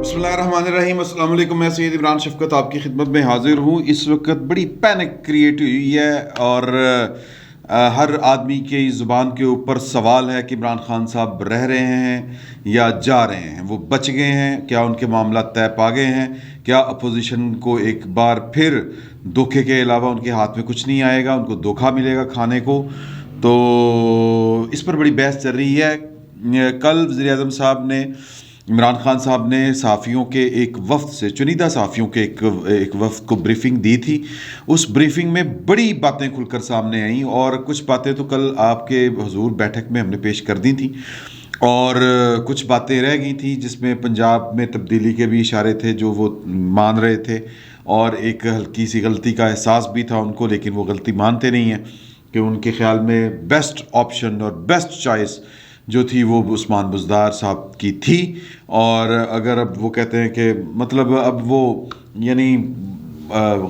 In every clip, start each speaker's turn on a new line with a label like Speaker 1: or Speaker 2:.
Speaker 1: بسم اللہ الرحمن الرحیم. السلام علیکم. میں سید عمران شفقت آپ کی خدمت میں حاضر ہوں. اس وقت بڑی پینک کریٹ ہوئی ہے اور ہر آدمی کی زبان کے اوپر سوال ہے کہ عمران خان صاحب رہ رہے ہیں یا جا رہے ہیں, وہ بچ گئے ہیں, کیا ان کے معاملات طے پا گئے ہیں, کیا اپوزیشن کو ایک بار پھر دھوکے کے علاوہ ان کے ہاتھ میں کچھ نہیں آئے گا, ان کو دھوکہ ملے گا کھانے کو. تو اس پر بڑی بحث چل رہی ہے. کل وزیر اعظم صاحب نے, عمران خان صاحب نے صحافیوں کے ایک وفد سے, چنیدہ صحافیوں کے ایک وفد کو بریفنگ دی تھی. اس بریفنگ میں بڑی باتیں کھل کر سامنے آئیں اور کچھ باتیں تو کل آپ کے حضور بیٹھک میں ہم نے پیش کر دی تھیں اور کچھ باتیں رہ گئی تھیں جس میں پنجاب میں تبدیلی کے بھی اشارے تھے جو وہ مان رہے تھے, اور ایک ہلکی سی غلطی کا احساس بھی تھا ان کو, لیکن وہ غلطی مانتے نہیں ہیں کہ ان کے خیال میں بیسٹ آپشن اور بیسٹ چوائس جو تھی وہ عثمان بزدار صاحب کی تھی. اور اگر اب وہ کہتے ہیں کہ مطلب اب وہ یعنی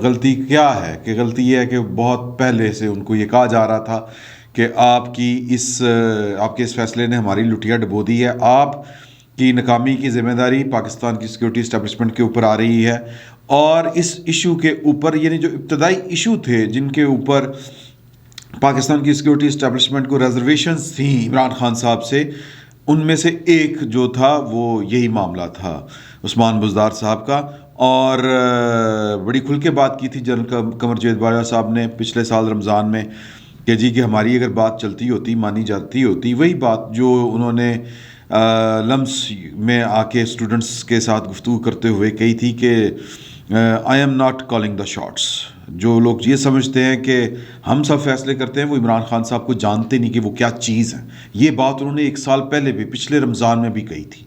Speaker 1: غلطی کیا ہے, کہ غلطی یہ ہے کہ بہت پہلے سے ان کو یہ کہا جا رہا تھا کہ آپ کے اس فیصلے نے ہماری لٹیا ڈبو دی ہے, آپ کی ناکامی کی ذمہ داری پاکستان کی سیکورٹی اسٹیبلشمنٹ کے اوپر آ رہی ہے. اور اس ایشو کے اوپر یعنی جو ابتدائی ایشو تھے جن کے اوپر پاکستان کی سیکورٹی اسٹیبلشمنٹ کو ریزرویشنز تھیں عمران خان صاحب سے, ان میں سے ایک جو تھا وہ یہی معاملہ تھا عثمان بزدار صاحب کا. اور بڑی کھل کے بات کی تھی جنرل قمر جاوید باجوہ صاحب نے پچھلے سال رمضان میں کہ جی کہ ہماری اگر بات چلتی ہوتی, مانی جاتی ہوتی, وہی بات جو انہوں نے لمس میں آ کے اسٹوڈنٹس کے ساتھ گفتگو کرتے ہوئے کہی تھی کہ I am not calling the shots. جو لوگ یہ سمجھتے ہیں کہ ہم سب فیصلے کرتے ہیں وہ عمران خان صاحب کو جانتے نہیں کہ وہ کیا چیز ہے. یہ بات انہوں نے ایک سال پہلے بھی پچھلے رمضان میں بھی کہی تھی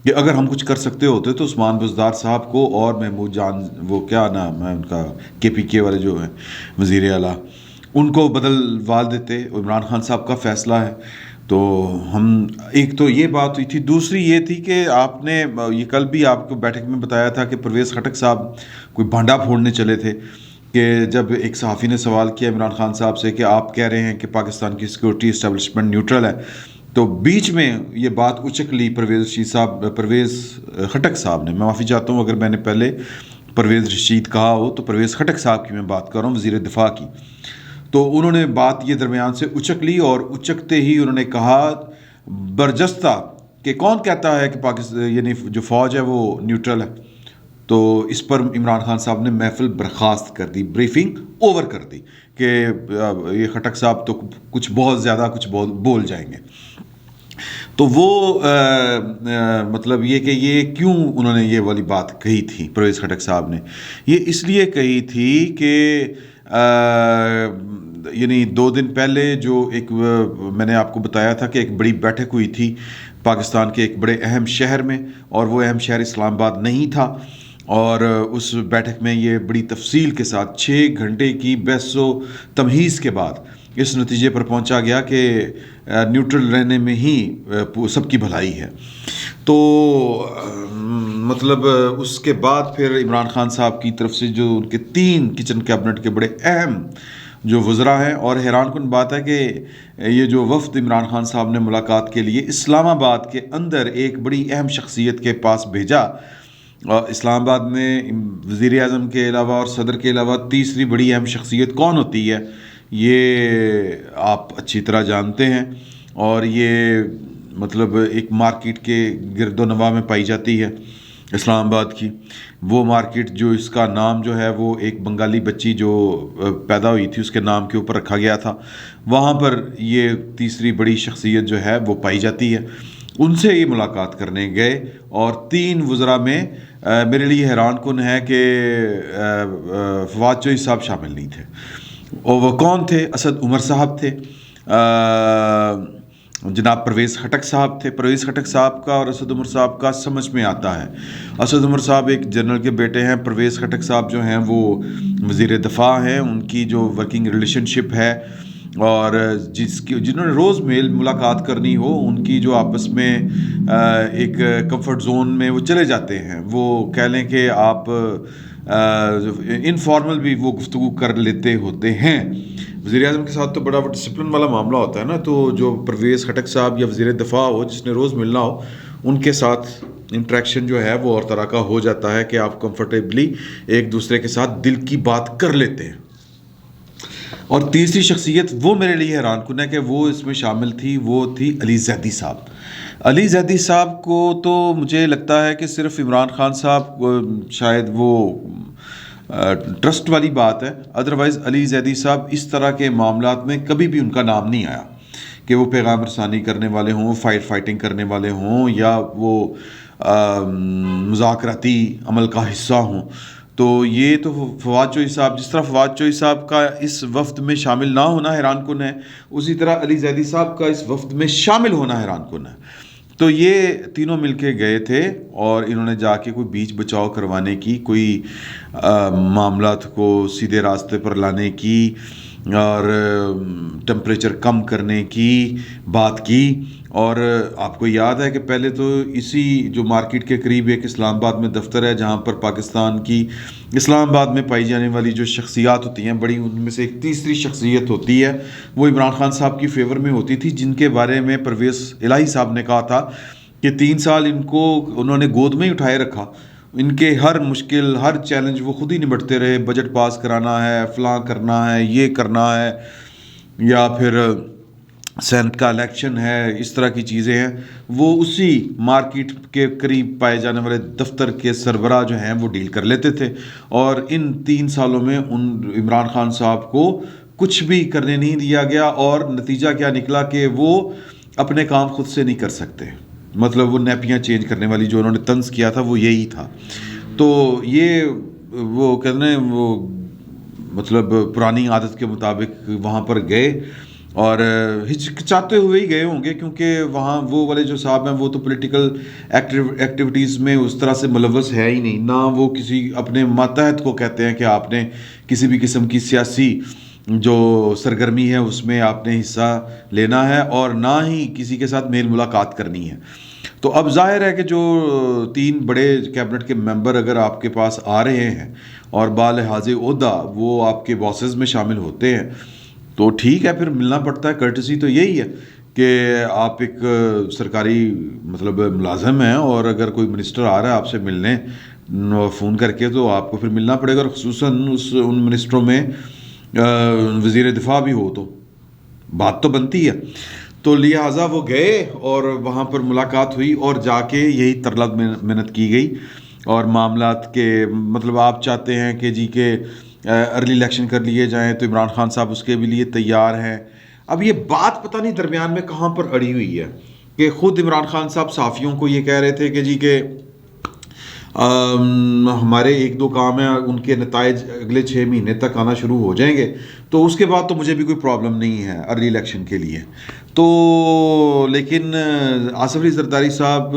Speaker 1: کہ اگر ہم کچھ کر سکتے ہوتے تو عثمان بزدار صاحب کو اور محمود جان, وہ کیا نام ہے ان کا, کے پی کے والے جو ہیں وزیر اعلیٰ, ان کو بدلوا دیتے. عمران خان صاحب کا فیصلہ ہے. تو ہم, ایک تو یہ بات ہوئی تھی. دوسری یہ تھی کہ آپ نے یہ کل بھی آپ کو بیٹھک میں بتایا تھا کہ پرویز خٹک صاحب کوئی بھانڈا پھوڑنے چلے تھے کہ جب ایک صحافی نے سوال کیا عمران خان صاحب سے کہ آپ کہہ رہے ہیں کہ پاکستان کی سیکورٹی اسٹیبلشمنٹ نیوٹرل ہے, تو بیچ میں یہ بات اچک لی پرویز خٹک صاحب نے. میں معافی چاہتا ہوں اگر میں نے پہلے پرویز رشید کہا ہو, تو پرویز خٹک صاحب کی میں بات کر رہا ہوں, وزیر دفاع کی. تو انہوں نے بات یہ درمیان سے اچک لی اور اچکتے ہی انہوں نے کہا برجستہ کہ کون کہتا ہے کہ پاکستان یعنی جو فوج ہے وہ نیوٹرل ہے. تو اس پر عمران خان صاحب نے محفل برخاست کر دی, بریفنگ اوور کر دی کہ یہ خٹک صاحب تو کچھ بہت زیادہ کچھ بول جائیں گے. تو وہ مطلب یہ کہ یہ کیوں انہوں نے یہ والی بات کہی تھی پرویز خٹک صاحب نے, یہ اس لیے کہی تھی کہ یعنی 2 دن پہلے جو ایک میں نے آپ کو بتایا تھا کہ ایک بڑی بیٹھک ہوئی تھی پاکستان کے ایک بڑے اہم شہر میں, اور وہ اہم شہر اسلام آباد نہیں تھا. اور اس بیٹھک میں یہ بڑی تفصیل کے ساتھ 6 گھنٹے کی بحث و تمہیز کے بعد اس نتیجے پر پہنچا گیا کہ نیوٹرل رہنے میں ہی سب کی بھلائی ہے. تو مطلب اس کے بعد پھر عمران خان صاحب کی طرف سے جو ان کے 3 کچن کیبنٹ کے بڑے اہم جو وزراء ہیں, اور حیران کن بات ہے کہ یہ جو وفد عمران خان صاحب نے ملاقات کے لیے اسلام آباد کے اندر ایک بڑی اہم شخصیت کے پاس بھیجا. اسلام آباد میں وزیر اعظم کے علاوہ اور صدر کے علاوہ تیسری بڑی اہم شخصیت کون ہوتی ہے یہ آپ اچھی طرح جانتے ہیں, اور یہ مطلب ایک مارکیٹ کے گرد و نواح میں پائی جاتی ہے اسلام آباد کی. وہ مارکیٹ جو اس کا نام جو ہے وہ ایک بنگالی بچی جو پیدا ہوئی تھی اس کے نام کے اوپر رکھا گیا تھا, وہاں پر یہ تیسری بڑی شخصیت جو ہے وہ پائی جاتی ہے. ان سے یہ ملاقات کرنے گئے اور 3 وزراء میں میرے لیے حیران کن ہے کہ فواد چوہدری صاحب شامل نہیں تھے. اور وہ کون تھے؟ اسد عمر صاحب تھے, جناب پرویز خٹک صاحب تھے. پرویز خٹک صاحب کا اور اسد عمر صاحب کا سمجھ میں آتا ہے. اسد عمر صاحب ایک جنرل کے بیٹے ہیں, پرویز خٹک صاحب جو ہیں وہ وزیر دفاع ہیں. ان کی جو ورکنگ ریلیشن شپ ہے اور جنہوں نے روز میل ملاقات کرنی ہو, ان کی جو آپس میں ایک کمفرٹ زون میں وہ چلے جاتے ہیں. وہ کہہ لیں کہ آپ انفارمل بھی وہ گفتگو کر لیتے ہوتے ہیں. وزیر اعظم کے ساتھ تو بڑا ڈسپلن والا معاملہ ہوتا ہے نا, تو جو پرویز خٹک صاحب یا وزیر دفاع ہو جس نے روز ملنا ہو ان کے ساتھ انٹریکشن جو ہے وہ اور طرح کا ہو جاتا ہے کہ آپ کمفرٹیبلی ایک دوسرے کے ساتھ دل کی بات کر لیتے ہیں. اور تیسری شخصیت وہ میرے لیے حیران کن ہے کہ وہ اس میں شامل تھی، وہ تھی علی زیدی صاحب. علی زیدی صاحب کو تو مجھے لگتا ہے کہ صرف عمران خان صاحب شاید وہ ٹرسٹ والی بات ہے، ادروائز علی زیدی صاحب اس طرح کے معاملات میں کبھی بھی ان کا نام نہیں آیا کہ وہ پیغام رسانی کرنے والے ہوں، فائٹنگ کرنے والے ہوں، یا وہ مذاکراتی عمل کا حصہ ہوں. تو یہ تو فواد چوہی صاحب، جس طرح فواد چوہی صاحب کا اس وفد میں شامل نہ ہونا حیران کن ہے، اسی طرح علی زیدی صاحب کا اس وفد میں شامل ہونا حیران کن ہے. تو یہ تینوں مل کے گئے تھے اور انہوں نے جا کے کوئی بیچ بچاؤ کروانے کی، کوئی معاملات کو سیدھے راستے پر لانے کی اور ٹمپریچر کم کرنے کی بات کی. اور آپ کو یاد ہے کہ پہلے تو اسی جو مارکیٹ کے قریب ایک اسلام آباد میں دفتر ہے جہاں پر پاکستان کی اسلام آباد میں پائی جانے والی جو شخصیات ہوتی ہیں بڑی، ان میں سے ایک تیسری شخصیت ہوتی ہے وہ عمران خان صاحب کی فیور میں ہوتی تھی، جن کے بارے میں پرویز الہی صاحب نے کہا تھا کہ 3 سال انہوں نے گود میں ہی اٹھائے رکھا. ان کے ہر مشکل، ہر چیلنج وہ خود ہی نمٹتے رہے. بجٹ پاس کرانا ہے، فلاں کرنا ہے، یہ کرنا ہے، یا پھر سینٹ کا الیکشن ہے، اس طرح کی چیزیں ہیں. وہ اسی مارکیٹ کے قریب پائے جانے والے دفتر کے سربراہ جو ہیں وہ ڈیل کر لیتے تھے. اور ان 3 سالوں میں عمران خان صاحب کو کچھ بھی کرنے نہیں دیا گیا، اور نتیجہ کیا نکلا کہ وہ اپنے کام خود سے نہیں کر سکتے. مطلب وہ نیپیاں چینج کرنے والی جو انہوں نے طنز کیا تھا وہ یہی تھا. تو یہ وہ کہتے ہیں وہ مطلب پرانی عادت کے مطابق وہاں پر گئے اور ہچکچاتے ہوئے ہی گئے ہوں گے، کیونکہ وہاں وہ والے جو صاحب ہیں وہ تو پولیٹیکل ایکٹیویٹیز میں اس طرح سے ملوث ہے ہی نہیں، نہ وہ کسی اپنے ماتحت کو کہتے ہیں کہ آپ نے کسی بھی قسم کی سیاسی جو سرگرمی ہے اس میں آپ نے حصہ لینا ہے، اور نہ ہی کسی کے ساتھ میل ملاقات کرنی ہے. تو اب ظاہر ہے کہ جو 3 بڑے کیبنٹ کے ممبر اگر آپ کے پاس آ رہے ہیں اور بالحاظ عہدہ وہ آپ کے باسز میں شامل ہوتے ہیں تو ٹھیک ہے، پھر ملنا پڑتا ہے. کرٹسی تو یہی ہے کہ آپ ایک سرکاری مطلب ملازم ہیں، اور اگر کوئی منسٹر آ رہا ہے آپ سے ملنے فون کر کے تو آپ کو پھر ملنا پڑے گا، اور خصوصاً ان منسٹروں میں وزیر دفاع بھی ہو تو بات تو بنتی ہے. تو لہٰذا وہ گئے اور وہاں پر ملاقات ہوئی اور جا کے یہی ترلا محنت کی گئی اور معاملات کے مطلب آپ چاہتے ہیں کہ جی کہ ارلی الیکشن کر لیے جائیں تو عمران خان صاحب اس کے بھی لیے تیار ہیں. اب یہ بات پتہ نہیں درمیان میں کہاں پر اڑی ہوئی ہے کہ خود عمران خان صاحب صحافیوں کو یہ کہہ رہے تھے کہ جی کہ ہمارے 1-2 کام ہیں، ان کے نتائج اگلے 6 مہینے تک آنا شروع ہو جائیں گے، تو اس کے بعد تو مجھے بھی کوئی پرابلم نہیں ہے ارلی الیکشن کے لیے. تو لیکن آصف علی زرداری صاحب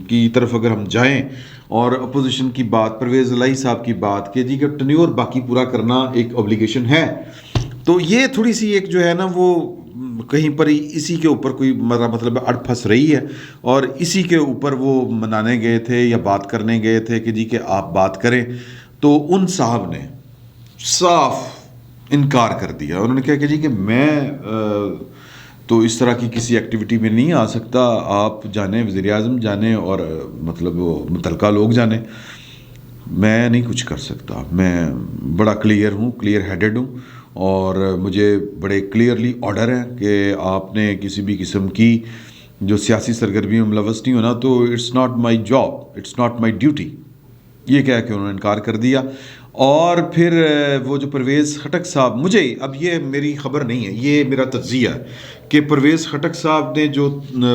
Speaker 1: کی طرف اگر ہم جائیں اور اپوزیشن کی بات، پرویز الہی صاحب کی بات کہ جی کہ ٹینیور باقی پورا کرنا ایک اوبلیگیشن ہے، تو یہ تھوڑی سی ایک جو ہے نا وہ کہیں پر اسی کے اوپر کوئی مطلب اڑ پھنس رہی ہے، اور اسی کے اوپر وہ منانے گئے تھے یا بات کرنے گئے تھے کہ جی کہ آپ بات کریں. تو ان صاحب نے صاف انکار کر دیا. انہوں نے کہا کہ جی کہ میں تو اس طرح کی کسی ایکٹیویٹی میں نہیں آ سکتا، آپ جانیں، وزیر اعظم جانیں اور مطلب متعلقہ لوگ جانیں، میں نہیں کچھ کر سکتا. میں بڑا کلیئر ہیڈڈ ہوں، اور مجھے بڑے کلیئرلی آرڈر ہیں کہ آپ نے کسی بھی قسم کی جو سیاسی سرگرمی میں ملوث نہیں ہونا، تو it's not my job, it's not my duty. یہ کہہ کے انہوں نے انکار کر دیا. اور پھر وہ جو پرویز خٹک صاحب، مجھے اب یہ میری خبر نہیں ہے، یہ میرا تجزیہ ہے کہ پرویز خٹک صاحب نے جو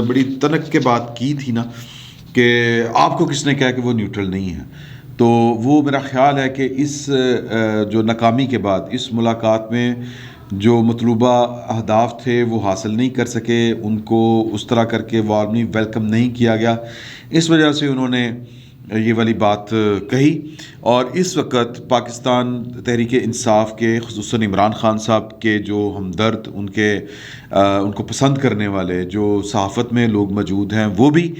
Speaker 1: بڑی تنک کے بات کی تھی نا کہ آپ کو کس نے کہا کہ وہ نیوٹرل نہیں ہے، تو وہ میرا خیال ہے کہ اس جو ناکامی کے بعد اس ملاقات میں جو مطلوبہ اہداف تھے وہ حاصل نہیں کر سکے، ان کو اس طرح کر کے وارملی ویلکم نہیں کیا گیا. اس وجہ سے انہوں نے یہ والی بات کہی. اور اس وقت پاکستان تحریک انصاف کے خصوصاً عمران خان صاحب کے جو ہمدرد، ان کو پسند کرنے والے جو صحافت میں لوگ موجود ہیں وہ بھی،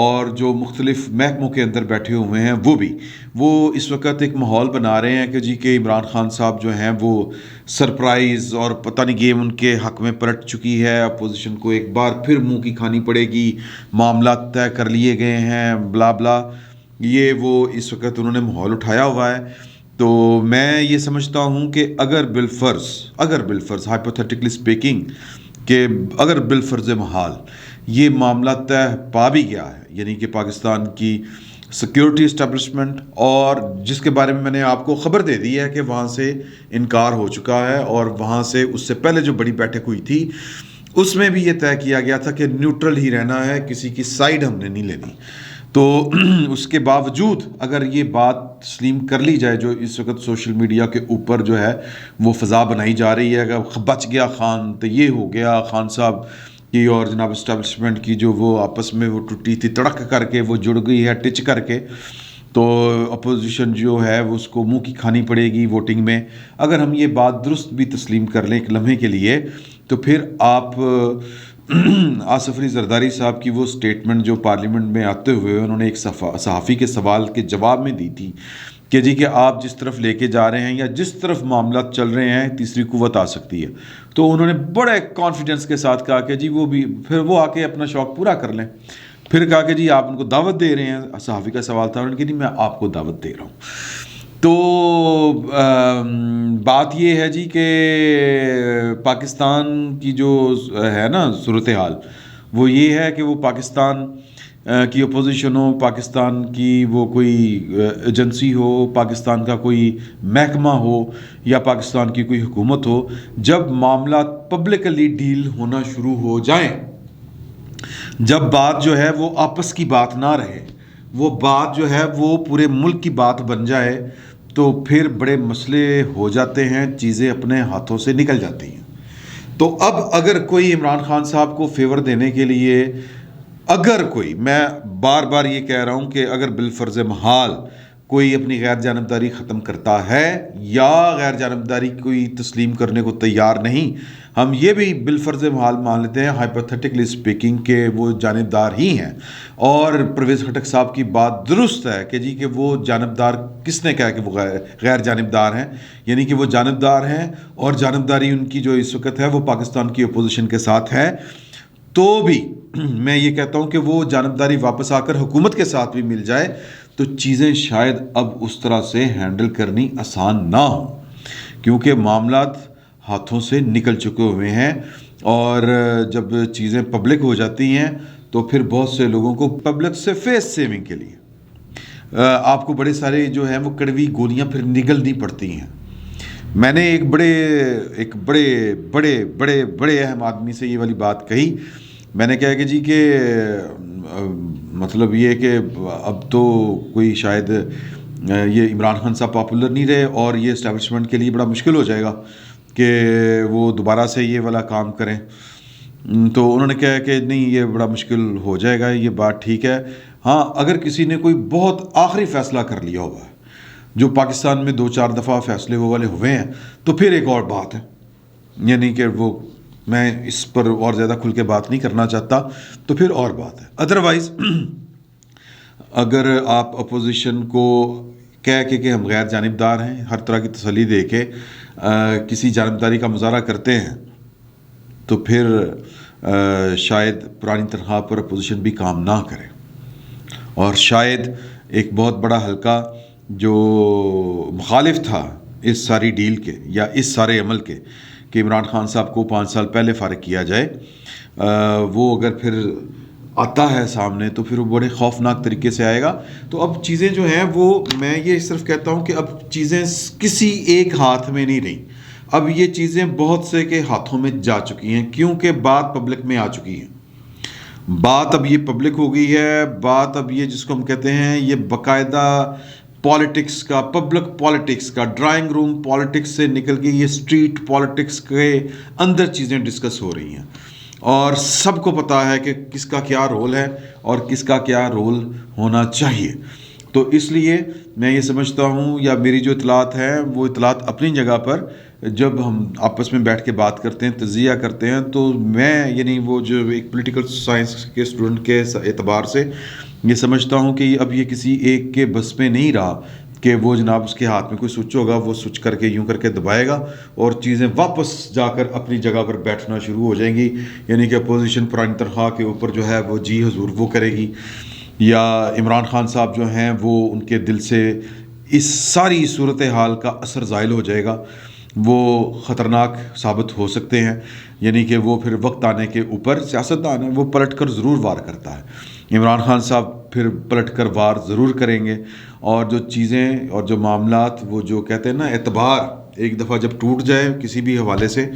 Speaker 1: اور جو مختلف محکموں کے اندر بیٹھے ہوئے ہیں وہ بھی، وہ اس وقت ایک ماحول بنا رہے ہیں کہ جی کہ عمران خان صاحب جو ہیں وہ سرپرائز، اور پتہ نہیں گیم ان کے حق میں پلٹ چکی ہے، اپوزیشن کو ایک بار پھر منہ کی کھانی پڑے گی، معاملات طے کر لیے گئے ہیں، بلا بلا. یہ وہ اس وقت انہوں نے ماحول اٹھایا ہوا ہے. تو میں یہ سمجھتا ہوں کہ اگر بالفرض ہائپوتھیٹیکلی اسپیکنگ کہ اگر بالفرض محال یہ معاملہ طے پا بھی گیا ہے، یعنی کہ پاکستان کی سیکیورٹی اسٹیبلشمنٹ، اور جس کے بارے میں نے آپ کو خبر دے دی ہے کہ وہاں سے انکار ہو چکا ہے، اور وہاں سے اس سے پہلے جو بڑی بیٹھک ہوئی تھی اس میں بھی یہ طے کیا گیا تھا کہ نیوٹرل ہی رہنا ہے، کسی کی سائیڈ ہم نے نہیں لینی. تو اس کے باوجود اگر یہ بات تسلیم کر لی جائے جو اس وقت سوشل میڈیا کے اوپر جو ہے وہ فضا بنائی جا رہی ہے کہ بچ گیا خان تو یہ ہو گیا، خان صاحب کی اور جناب اسٹیبلشمنٹ کی جو وہ آپس میں وہ ٹوٹی تھی تڑک کر کے وہ جڑ گئی ہے ٹچ کر کے، تو اپوزیشن جو ہے وہ اس کو منہ کی کھانی پڑے گی ووٹنگ میں. اگر ہم یہ بات درست بھی تسلیم کر لیں ایک لمحے کے لیے، تو پھر آپ آصف علی زرداری صاحب کی وہ سٹیٹمنٹ جو پارلیمنٹ میں آتے ہوئے انہوں نے ایک صحافی کے سوال کے جواب میں دی تھی کہ جی کہ آپ جس طرف لے کے جا رہے ہیں یا جس طرف معاملات چل رہے ہیں تیسری قوت آ سکتی ہے، تو انہوں نے بڑے کانفیڈنس کے ساتھ کہا کہ جی وہ بھی پھر وہ آ کے اپنا شوق پورا کر لیں. پھر کہا کہ جی آپ ان کو دعوت دے رہے ہیں، صحافی کا سوال تھا، انہوں نے کہا نہیں میں آپ کو دعوت دے رہا ہوں. تو بات یہ ہے جی کہ پاکستان کی جو ہے نا صورتحال وہ یہ ہے کہ وہ پاکستان کی اپوزیشن ہو، پاکستان کی وہ کوئی ایجنسی ہو، پاکستان کا کوئی محکمہ ہو یا پاکستان کی کوئی حکومت ہو، جب معاملات پبلکلی ڈیل ہونا شروع ہو جائیں، جب بات جو ہے وہ آپس کی بات نہ رہے، وہ بات جو ہے وہ پورے ملک کی بات بن جائے، تو پھر بڑے مسئلے ہو جاتے ہیں، چیزیں اپنے ہاتھوں سے نکل جاتی ہیں. تو اب اگر کوئی عمران خان صاحب کو فیور دینے کے لیے، اگر کوئی، میں بار بار یہ کہہ رہا ہوں کہ اگر بالفرض محال کوئی اپنی غیر جانبداری ختم کرتا ہے یا غیر جانبداری کوئی تسلیم کرنے کو تیار نہیں، ہم یہ بھی بالفرض محال مان لیتے ہیں ہائپوتھیٹیکلی اسپیکنگ کہ وہ جانبدار ہی ہیں، اور پرویز خٹک صاحب کی بات درست ہے کہ جی کہ وہ جانبدار، کس نے کہا کہ وہ غیر جانبدار ہیں، یعنی کہ وہ جانبدار ہیں، اور جانبداری ان کی جو اس وقت ہے وہ پاکستان کی اپوزیشن کے ساتھ ہے. تو بھی میں یہ کہتا ہوں کہ وہ جانبداری واپس آ کر حکومت کے ساتھ بھی مل جائے تو چیزیں شاید اب اس طرح سے ہینڈل کرنی آسان نہ ہوں، کیونکہ معاملات ہاتھوں سے نکل چکے ہوئے ہیں. اور جب چیزیں پبلک ہو جاتی ہیں تو پھر بہت سے لوگوں کو پبلک سے فیس سیونگ کے لیے آپ کو بڑے سارے جو ہیں وہ کڑوی گولیاں پھر نگلنی پڑتی ہیں. میں نے ایک بڑے اہم آدمی سے یہ والی بات کہی. میں نے کہا کہ جی کہ مطلب یہ کہ اب تو کوئی شاید یہ عمران خان صاحب پاپولر نہیں رہے، اور یہ اسٹیبلشمنٹ کے لیے بڑا مشکل ہو جائے گا کہ وہ دوبارہ سے یہ والا کام کریں. تو انہوں نے کہا کہ نہیں یہ بڑا مشکل ہو جائے گا، یہ بات ٹھیک ہے. ہاں اگر کسی نے کوئی بہت آخری فیصلہ کر لیا ہوا ہے، جو پاکستان میں 2-4 دفعہ فیصلے وہ والے ہوئے ہیں، تو پھر ایک اور بات ہے، یعنی کہ وہ میں اس پر اور زیادہ کھل کے بات نہیں کرنا چاہتا، تو پھر اور بات ہے. ادروائز اگر آپ اپوزیشن کو کہہ کے کہ ہم غیر جانبدار ہیں، ہر طرح کی تسلی دے کے کسی جانبداری کا مظاہرہ کرتے ہیں، تو پھر شاید پرانی تنخواہ پر اپوزیشن بھی کام نہ کرے، اور شاید ایک بہت بڑا حلقہ جو مخالف تھا اس ساری ڈیل کے یا اس سارے عمل کے کہ عمران خان صاحب کو 5 سال پہلے فارغ کیا جائے، وہ اگر پھر آتا ہے سامنے تو پھر وہ بڑے خوفناک طریقے سے آئے گا. تو اب چیزیں جو ہیں وہ، میں یہ صرف کہتا ہوں کہ اب چیزیں کسی ایک ہاتھ میں نہیں رہیں، اب یہ چیزیں بہت سے کے ہاتھوں میں جا چکی ہیں، کیونکہ بات پبلک میں آ چکی ہے. بات اب یہ پبلک ہو گئی ہے، بات اب یہ جس کو ہم کہتے ہیں یہ باقاعدہ پالیٹکس کا، پبلک پالیٹکس کا، ڈرائنگ روم پالیٹکس سے نکل کے یہ اسٹریٹ پالیٹکس کے اندر چیزیں ڈسکس ہو رہی ہیں، اور سب کو پتہ ہے کہ کس کا کیا رول ہے اور کس کا کیا رول ہونا چاہیے. تو اس لیے میں یہ سمجھتا ہوں، یا میری جو اطلاعات ہیں وہ اطلاعات اپنی جگہ پر جب ہم آپس میں بیٹھ کے بات کرتے ہیں، تجزیہ کرتے ہیں، تو میں یعنی وہ جو ایک پولیٹیکل سائنس کے اسٹوڈنٹ کے اعتبار سے یہ سمجھتا ہوں کہ اب یہ کسی ایک کے بس میں نہیں رہا کہ وہ جناب اس کے ہاتھ میں کوئی سوئچ ہوگا، وہ سوئچ کر کے یوں کر کے دبائے گا اور چیزیں واپس جا کر اپنی جگہ پر بیٹھنا شروع ہو جائیں گی، یعنی کہ اپوزیشن پرانی تنخواہ کے اوپر جو ہے وہ جی حضور وہ کرے گی، یا عمران خان صاحب جو ہیں وہ ان کے دل سے اس ساری صورتحال کا اثر زائل ہو جائے گا، وہ خطرناک ثابت ہو سکتے ہیں، یعنی کہ وہ پھر وقت آنے کے اوپر سیاستدان ہے، وہ پلٹ کر ضرور وار کرتا ہے، عمران خان صاحب پھر پلٹ کر وار ضرور کریں گے، اور جو چیزیں اور جو معاملات وہ جو کہتے ہیں نا اعتبار ایک دفعہ جب ٹوٹ جائے کسی بھی حوالے سے،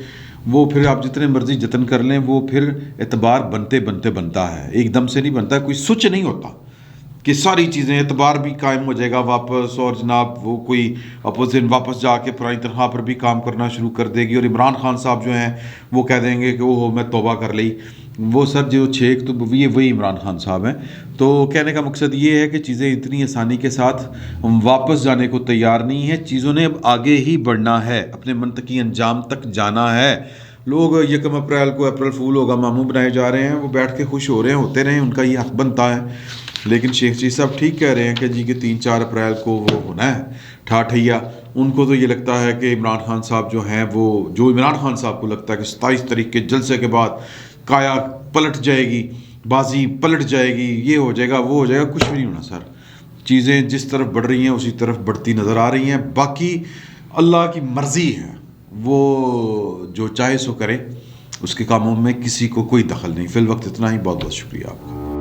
Speaker 1: وہ پھر آپ جتنے مرضی جتن کر لیں وہ پھر اعتبار بنتے بنتے بنتا ہے، ایک دم سے نہیں بنتا، کوئی سوئچ نہیں ہوتا کہ ساری چیزیں اعتبار بھی قائم ہو جائے گا واپس، اور جناب وہ کوئی اپوزیشن واپس جا کے پرانی تنخواہ پر بھی کام کرنا شروع کر دے گی، اور عمران خان صاحب جو ہیں وہ کہہ دیں گے کہ وہ میں توبہ کر لی، وہ سر جو چھیک تو وہی عمران خان صاحب ہیں۔ تو کہنے کا مقصد یہ ہے کہ چیزیں اتنی آسانی کے ساتھ واپس جانے کو تیار نہیں ہیں، چیزوں نے اب آگے ہی بڑھنا ہے، اپنے منطقی انجام تک جانا ہے۔ لوگ 1 اپریل کو اپریل فول ہوگا ماموں بنائے جا رہے ہیں، وہ بیٹھ کے خوش ہو رہے ہیں، ہوتے رہیں، ان کا یہ حق بنتا ہے، لیکن شیخ چیز صاحب ٹھیک کہہ رہے ہیں کہ جی کہ 3-4 اپریل کو وہ ہونا ہے ٹھاٹھیا، ان کو تو یہ لگتا ہے کہ عمران خان صاحب جو ہیں وہ جو عمران خان صاحب کو لگتا ہے کہ 27 تاریخ کے جلسے کے بعد کایا پلٹ جائے گی، بازی پلٹ جائے گی، یہ ہو جائے گا وہ ہو جائے گا، کچھ بھی نہیں ہونا سر، چیزیں جس طرف بڑھ رہی ہیں اسی طرف بڑھتی نظر آ رہی ہیں، باقی اللہ کی مرضی ہے، وہ جو چاہے سو کرے، اس کے کاموں میں کسی کو کوئی دخل نہیں۔ فی الوقت اتنا ہی، بہت بہت شکریہ آپ کا۔